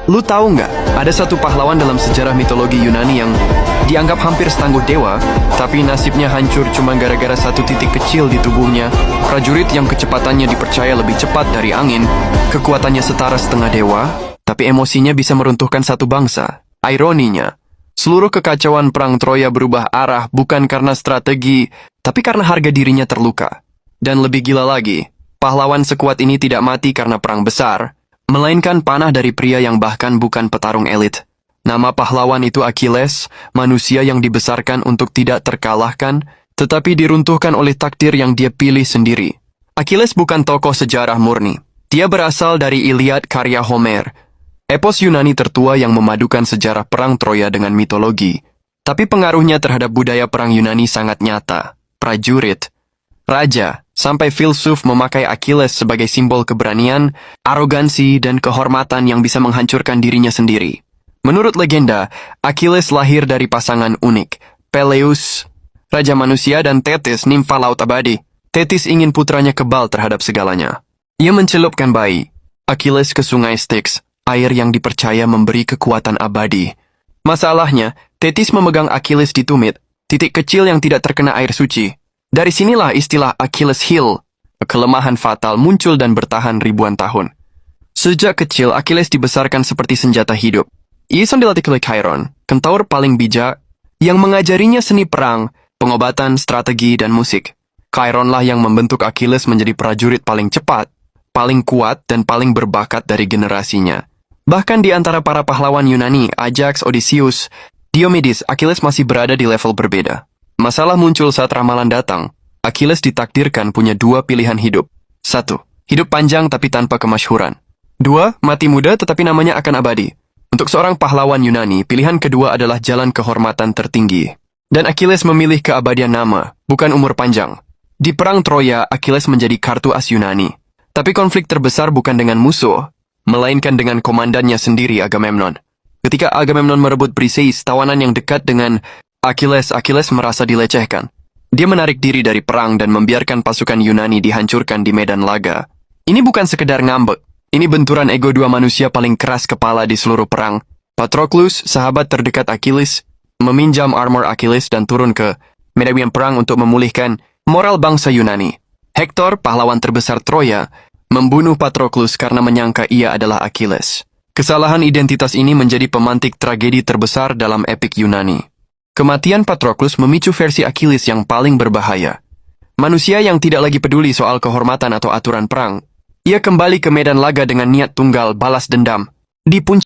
Lu tahu nggak, ada satu pahlawan dalam sejarah mitologi Yunani yang dianggap hampir setangguh dewa, tapi nasibnya hancur cuma gara-gara satu titik kecil di tubuhnya. Prajurit yang kecepatannya dipercaya lebih cepat dari angin, kekuatannya setara setengah dewa, tapi emosinya bisa meruntuhkan satu bangsa. Ironinya, seluruh kekacauan perang Troya berubah arah bukan karena strategi, tapi karena harga dirinya terluka. Dan lebih gila lagi, pahlawan sekuat ini tidak mati karena perang besar, melainkan panah dari pria yang bahkan bukan petarung elit. Nama pahlawan itu Achilles, manusia yang dibesarkan untuk tidak terkalahkan, tetapi diruntuhkan oleh takdir yang dia pilih sendiri. Achilles bukan tokoh sejarah murni. Dia berasal dari Iliad karya Homer, epos Yunani tertua yang memadukan sejarah perang Troya dengan mitologi. Tapi pengaruhnya terhadap budaya perang Yunani sangat nyata. Prajurit, raja, sampai filsuf memakai Achilles sebagai simbol keberanian, arogansi, dan kehormatan yang bisa menghancurkan dirinya sendiri. Menurut legenda, Achilles lahir dari pasangan unik, Peleus, raja manusia, dan Thetis, nimfa laut abadi. Thetis ingin putranya kebal terhadap segalanya. Ia mencelupkan bayi Achilles ke sungai Styx, air yang dipercaya memberi kekuatan abadi. Masalahnya, Thetis memegang Achilles di tumit, titik kecil yang tidak terkena air suci. Dari sinilah istilah Achilles heel, kelemahan fatal, muncul dan bertahan ribuan tahun. Sejak kecil, Achilles dibesarkan seperti senjata hidup. Iason dilatih oleh Chiron, kentaur paling bijak, yang mengajarinya seni perang, pengobatan, strategi, dan musik. Chironlah yang membentuk Achilles menjadi prajurit paling cepat, paling kuat, dan paling berbakat dari generasinya. Bahkan di antara para pahlawan Yunani, Ajax, Odysseus, Diomedes, Achilles masih berada di level berbeda. Masalah muncul saat ramalan datang. Achilles ditakdirkan punya dua pilihan hidup. 1. Hidup panjang tapi tanpa kemasyhuran. 2. Mati muda tetapi namanya akan abadi. Untuk seorang pahlawan Yunani, pilihan kedua adalah jalan kehormatan tertinggi. Dan Achilles memilih keabadian nama, bukan umur panjang. Di perang Troya, Achilles menjadi kartu as Yunani. Tapi konflik terbesar bukan dengan musuh, melainkan dengan komandannya sendiri, Agamemnon. Ketika Agamemnon merebut Briseis, tawanan yang dekat dengan Achilles merasa dilecehkan. Dia menarik diri dari perang dan membiarkan pasukan Yunani dihancurkan di medan laga. Ini bukan sekedar ngambek. Ini benturan ego dua manusia paling keras kepala di seluruh perang. Patroclus, sahabat terdekat Achilles, meminjam armor Achilles dan turun ke medan perang untuk memulihkan moral bangsa Yunani. Hektor, pahlawan terbesar Troya, membunuh Patroclus karena menyangka ia adalah Achilles. Kesalahan identitas ini menjadi pemantik tragedi terbesar dalam epik Yunani. Kematian Patroclus memicu versi Achilles yang paling berbahaya. Manusia yang tidak lagi peduli soal kehormatan atau aturan perang. Ia kembali ke medan laga dengan niat tunggal balas dendam. Di puncak